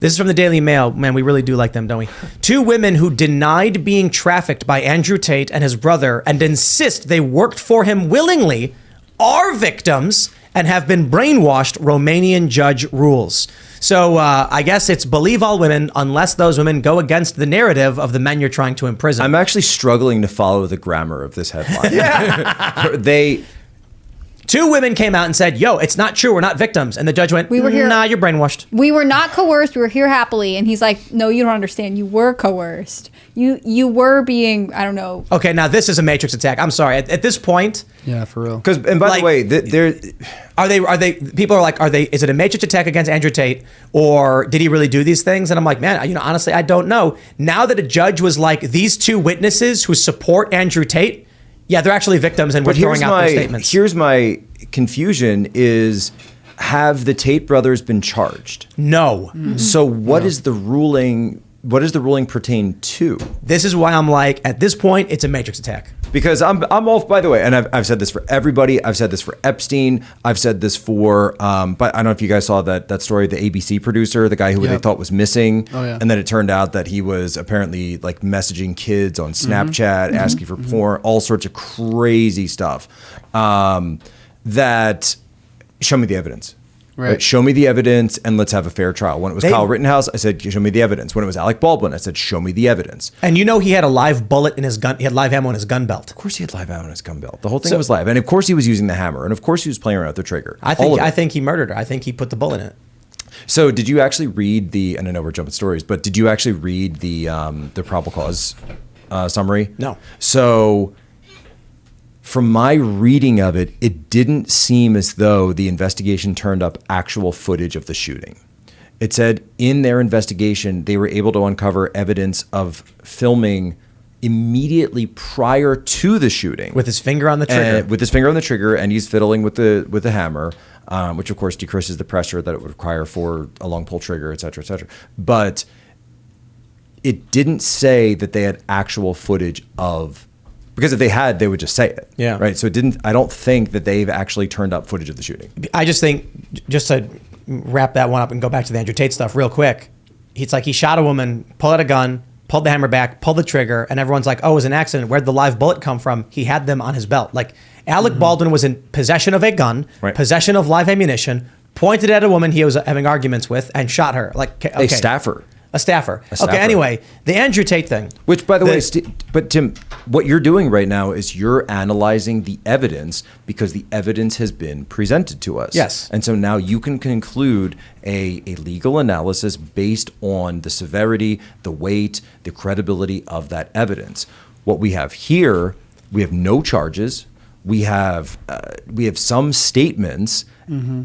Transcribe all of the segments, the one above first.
This is from the Daily Mail. Man, we really do like them, don't we? 2 women who denied being trafficked by Andrew Tate and his brother and insist they worked for him willingly are victims and have been brainwashed, Romanian judge rules. So I guess it's believe all women unless those women go against the narrative of the men you're trying to imprison. I'm actually struggling to follow the grammar of this headline. Yeah. 2 women came out and said, yo, it's not true. We're not victims. And the judge went, we were here. Nah, you're brainwashed. We were not coerced. We were here happily. And he's like, no, you don't understand. You were coerced. You were being, I don't know. Okay, now this is a Matrix attack. I'm sorry. At this point. Yeah, for real. Because, and by the way, people are like, is it a Matrix attack against Andrew Tate or did he really do these things? And I'm like, man, honestly, I don't know. Now that a judge was like, these 2 witnesses who support Andrew Tate, yeah, they're actually victims and we're throwing out their statements. Here's my confusion is, have the Tate brothers been charged? No. Mm-hmm. So what is the ruling? What does the ruling pertain to? This is why I'm like, at this point, it's a Matrix attack. Because I'm all, by the way, and I've said this for everybody. I've said this for Epstein. I've said this for, but I don't know if you guys saw that story, the ABC producer, the guy who they thought was missing. Oh, yeah. And then it turned out that he was apparently like messaging kids on Snapchat, asking for porn, all sorts of crazy stuff. That show me the evidence. Right. Show me the evidence and let's have a fair trial. When it was Kyle Rittenhouse, I said, show me the evidence. When it was Alec Baldwin, I said, show me the evidence. And he had a live bullet in his gun. He had live ammo in his gun belt. Of course he had live ammo in his gun belt. The whole thing was live. And of course he was using the hammer. And of course he was playing around with the trigger. I think he murdered her. I think he put the bullet in it. So did you actually read and I know we're jumping stories, but did you actually read the probable cause summary? No. So from my reading of it, it didn't seem as though the investigation turned up actual footage of the shooting. It said in their investigation, they were able to uncover evidence of filming immediately prior to the shooting. With his finger on the trigger. And he's fiddling with the hammer, which of course decreases the pressure that it would require for a long pull trigger, et cetera, et cetera. But it didn't say that they had actual footage of. Because if they had, they would just say it. Yeah. Right. So I don't think that they've actually turned up footage of the shooting. I just think, just to wrap that one up and go back to the Andrew Tate stuff real quick, it's like he shot a woman, pulled out a gun, pulled the hammer back, pulled the trigger, and everyone's like, oh, it was an accident. Where'd the live bullet come from? He had them on his belt. Like Alec Baldwin was in possession of a gun, possession of live ammunition, pointed at a woman he was having arguments with, and shot her. Like okay. A staffer. A staffer. Okay, anyway, the Andrew Tate thing. Which, by the way, but Tim, what you're doing right now is you're analyzing the evidence because the evidence has been presented to us. Yes. And so now you can conclude a legal analysis based on the severity, the weight, the credibility of that evidence. What we have here, we have no charges. We have some statements. Mm-hmm.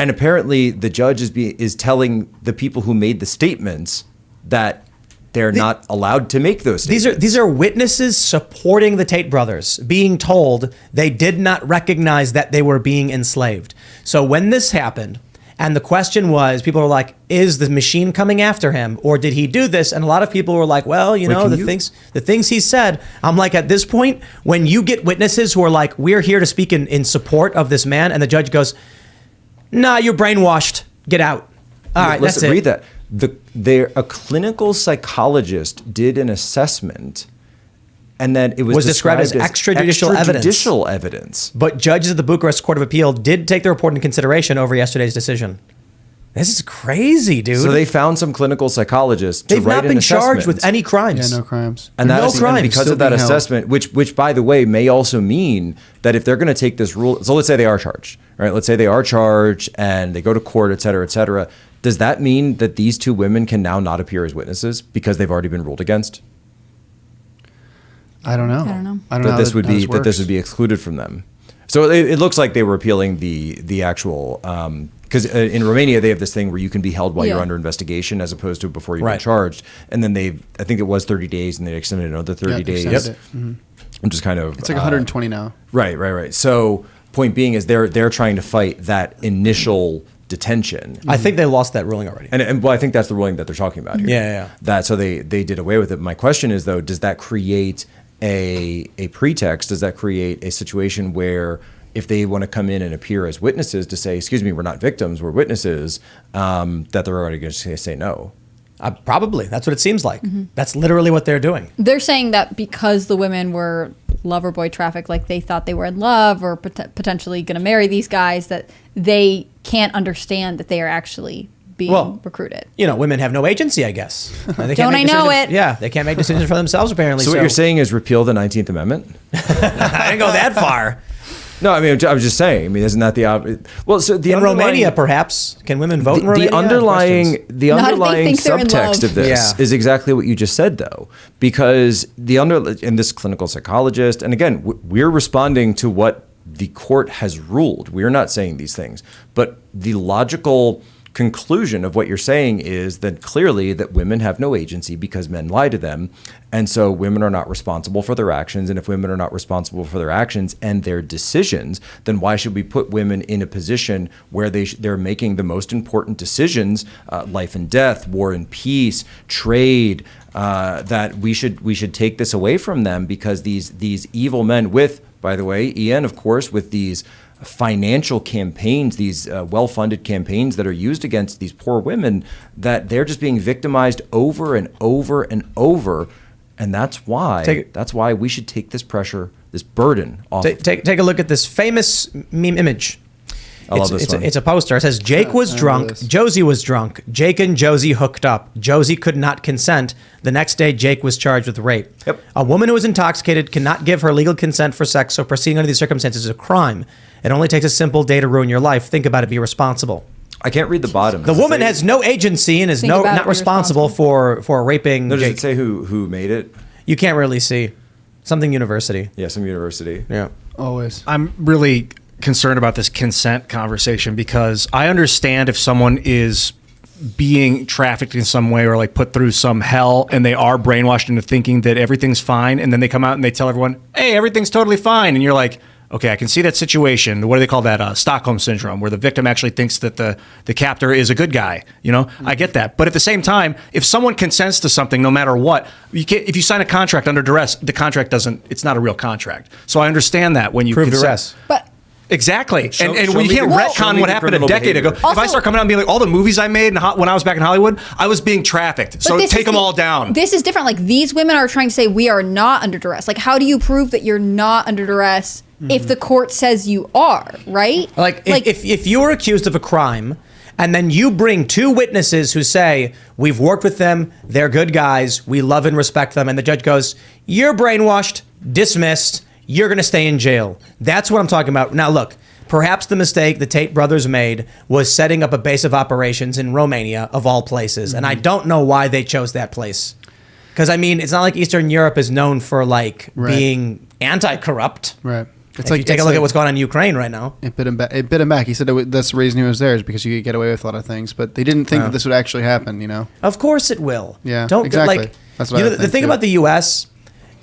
And apparently the judge is telling the people who made the statements that they're not allowed to make those statements. These are witnesses supporting the Tate brothers being told they did not recognize that they were being enslaved. So when this happened, and the question was, people were like, is the machine coming after him? Or did he do this? And a lot of people were like, well, the things he said. I'm like, at this point, when you get witnesses who are like, we're here to speak in support of this man, and the judge goes, nah, you're brainwashed. Get out. All right, that's it. Read that. A clinical psychologist did an assessment, and then it was described as extrajudicial evidence. But judges of the Bucharest Court of Appeal did take the report into consideration over yesterday's decision. This is crazy, dude. So they found some clinical psychologists to They've write not been an charged assessment. with any crimes. Yeah, no crimes. And no crimes. And because of that assessment, which by the way may also mean that if they're going to take this rule, so let's say they are charged, right? Let's say they are charged and they go to court, et cetera, et cetera. Does that mean that these 2 women can now not appear as witnesses because they've already been ruled against? I don't know. I don't know that this would be excluded from them. So it looks like they were appealing the actual. Because in Romania, they have this thing where you can be held while you're under investigation as opposed to before you've been charged. And then I think it was 30 days and they extended another 30 days. Mm-hmm. I'm just kind of. It's like 120 now. Right. So point being is they're trying to fight that initial detention. I think they lost that ruling already. And well, I think that's the ruling that they're talking about here. Yeah. So they did away with it. My question is, though, does that create a pretext? Does that create a situation where if they want to come in and appear as witnesses to say, excuse me, we're not victims, we're witnesses, that they're already going to say no. Probably. That's what it seems like. That's literally what they're doing. They're saying that because the women were lover boy trafficked, like they thought they were in love or potentially going to marry these guys, that they can't understand that they are actually being recruited. Women have no agency, I guess. They Don't I know it? Yeah, they can't make decisions for themselves, apparently. So what you're saying is repeal the 19th Amendment? I didn't go that far. No, I mean, I was just saying. I mean, isn't that the obvious? Well, so in Romania, perhaps, can women vote in Romania? The underlying subtext of this Yeah. is exactly what you just said, though, because in this clinical psychologist, and again, we're responding to what the court has ruled. We're not saying these things, but the logical conclusion of what you're saying is that clearly that women have no agency because men lie to them, and so women are not responsible for their actions. And if women are not responsible for their actions and their decisions, then why should we put women in a position where they're making the most important decisions, life and death, war and peace, trade, that we should take this away from them because these evil men with, by the way, Ian, of course, with these financial campaigns, these well-funded campaigns that are used against these poor women, that they're just being victimized over and over and over, and that's why we should take this pressure, this burden off. Take a look at this famous meme image. I love this one. It's a poster. It says, Jake was drunk, Josie was drunk, Jake and Josie hooked up. Josie could not consent. The next day, Jake was charged with rape. Yep. A woman who is intoxicated cannot give her legal consent for sex, so proceeding under these circumstances is a crime. It only takes a simple day to ruin your life. Think about it, be responsible. I can't read the bottom. The woman has no agency and is not responsible for raping Does Jake. it say who made it? You can't really see. Something university. Yeah, some university. Yeah. Always. I'm really concerned about this consent conversation because I understand if someone is being trafficked in some way or like put through some hell and they are brainwashed into thinking that everything's fine, and then they come out and they tell everyone, hey, everything's totally fine, and you're like, okay, I can see that situation. What do they call that? Stockholm syndrome, where the victim actually thinks that the captor is a good guy. I get that. But at the same time, if someone consents to something, no matter what, if you sign a contract under duress, the contract it's not a real contract. So I understand that when you Prove consent. duress. But Exactly. And show you me can't the- show retcon me what the happened a criminal decade behavior. ago. If I start coming out and being like, all the movies I made when I was back in Hollywood, I was being trafficked. So this take is them all down. This is different. Like, these women are trying to say we are not under duress. Like, how do you prove that you're not under duress if the court says you are, right? Like if you were accused of a crime and then you bring two witnesses who say, we've worked with them, they're good guys, we love and respect them, and the judge goes, you're brainwashed, dismissed, you're going to stay in jail. That's what I'm talking about. Now, look, perhaps the mistake the Tate brothers made was setting up a base of operations in Romania, of all places. And I don't know why they chose that place. Because, I mean, it's not like Eastern Europe is known for, being anti-corrupt. Right. If you take a look at what's going on in Ukraine right now. It bit him back. He said that's the reason he was there is because you could get away with a lot of things. But they didn't think that this would actually happen, Of course it will. Yeah, Don't exactly. That's what I the think, thing too. about the U.S.,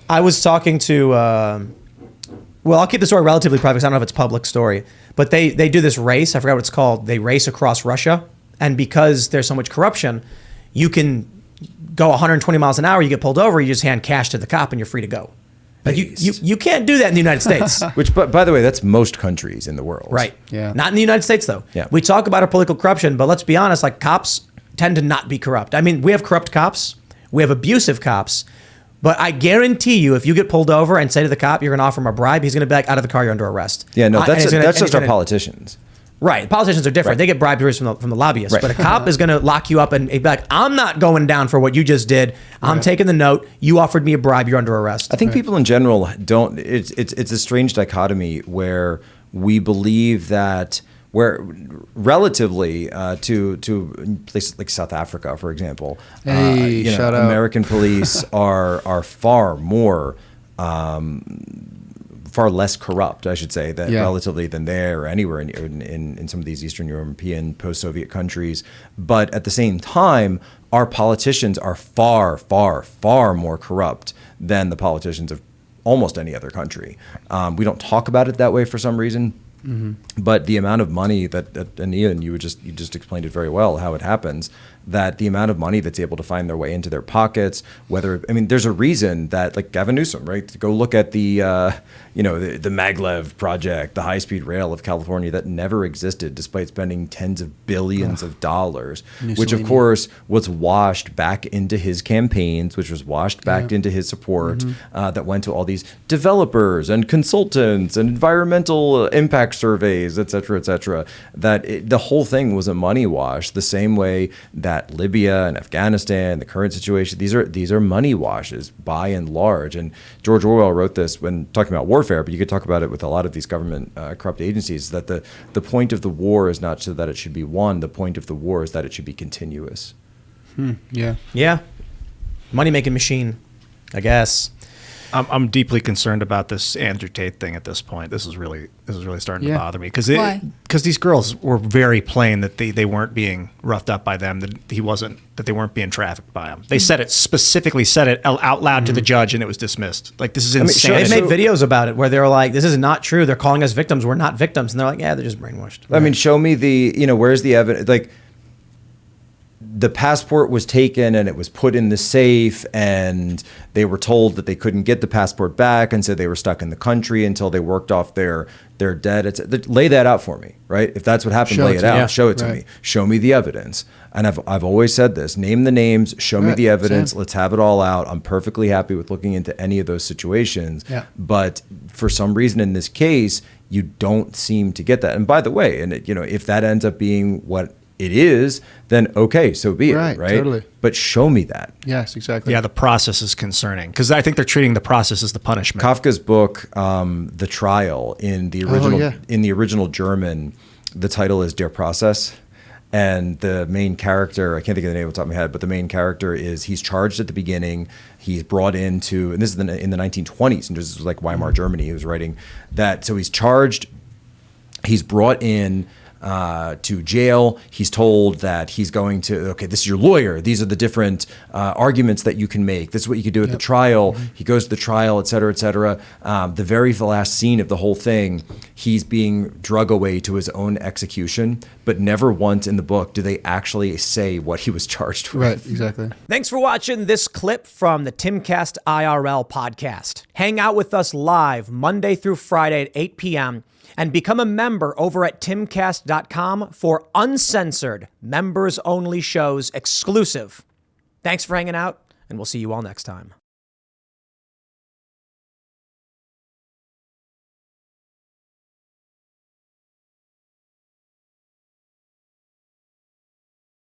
I was talking to, I'll keep the story relatively private because I don't know if it's a public story, but they do this race. I forgot what it's called. They race across Russia. And because there's so much corruption, you can go 120 miles an hour, you get pulled over, you just hand cash to the cop and you're free to go. Like you can't do that in the United States. Which, by the way, that's most countries in the world. Right. Yeah. Not in the United States, though. Yeah. We talk about our political corruption, but let's be honest, cops tend to not be corrupt. I mean, we have corrupt cops. We have abusive cops. But I guarantee you, if you get pulled over and say to the cop, you're going to offer him a bribe, he's going to be like, out of the car, you're under arrest. Yeah, no, that's and just he's our gonna- politicians. Right. Politicians are different. Right. They get bribes from the lobbyists. Right. But a cop is going to lock you up and be like, I'm not going down for what you just did. I'm taking the note. You offered me a bribe. You're under arrest. I think people in general don't. It's a strange dichotomy where we believe that relatively to places like South Africa, for example, Hey, shout out. American police are far more. Far less corrupt, I should say, relatively than there or anywhere in some of these Eastern European post-Soviet countries. But at the same time, our politicians are far, far, far more corrupt than the politicians of almost any other country. We don't talk about it that way for some reason. Mm-hmm. But the amount of money and Ian, you just explained it very well, how it happens. that the amount of money that's able to find their way into their pockets, there's a reason that, like Gavin Newsom, right? To go look at the maglev project, the high-speed rail of California that never existed despite spending tens of billions of dollars, which of course was washed back into his campaigns, which was washed back into his support, that went to all these developers and consultants and environmental impact surveys, et cetera, the whole thing was a money wash, the same way that Libya and Afghanistan, the current situation, these are money washes by and large. And George Orwell wrote this when talking about warfare, but you could talk about it with a lot of these government corrupt agencies, that the point of the war is not so that it should be won. The point of the war is that it should be continuous. Yeah. Money-making machine, I guess. I'm deeply concerned about this Andrew Tate thing at this point. This is really starting to bother me because these girls were very plain that they weren't being roughed up by them, that they weren't being trafficked by him. They said it out loud to the judge, and it was dismissed. Like, this is insane. They made videos about it where they were like, "This is not true. They're calling us victims. We're not victims." And they're like, "Yeah, they're just brainwashed." I mean, show me where's the evidence? Like, the passport was taken and it was put in the safe, and they were told that they couldn't get the passport back, and so they were stuck in the country until they worked off their debt. Lay that out for me, right? If that's what happened, lay it out. Yeah. Show it to me. Show me the evidence. And I've always said this: name the names, show me the evidence. Let's have it all out. I'm perfectly happy with looking into any of those situations. Yeah. But for some reason in this case, you don't seem to get that. And by the way, if that ends up being what it is, then okay, so be it, right? Totally. But show me that. Yes, exactly. Yeah, the process is concerning because I think they're treating the process as the punishment. Kafka's book, The Trial, in the original German, the title is Der Prozess. And the main character, I can't think of the name off the top of my head, but the main character he's charged at the beginning. He's brought into, and this is in the 1920s, and this was like Weimar Germany. He was writing that. So he's charged, he's brought in to jail. He's told that he's going to, this is your lawyer. These are the different arguments that you can make. This is what you could do at the trial. He goes to the trial, et cetera, et cetera. The very last scene of the whole thing, he's being drug away to his own execution, but never once in the book do they actually say what he was charged with. Right, exactly. Thanks for watching this clip from the Timcast IRL podcast. Hang out with us live Monday through Friday at 8 p.m. and become a member over at timcast.com for uncensored, members-only shows exclusive. Thanks for hanging out, and we'll see you all next time.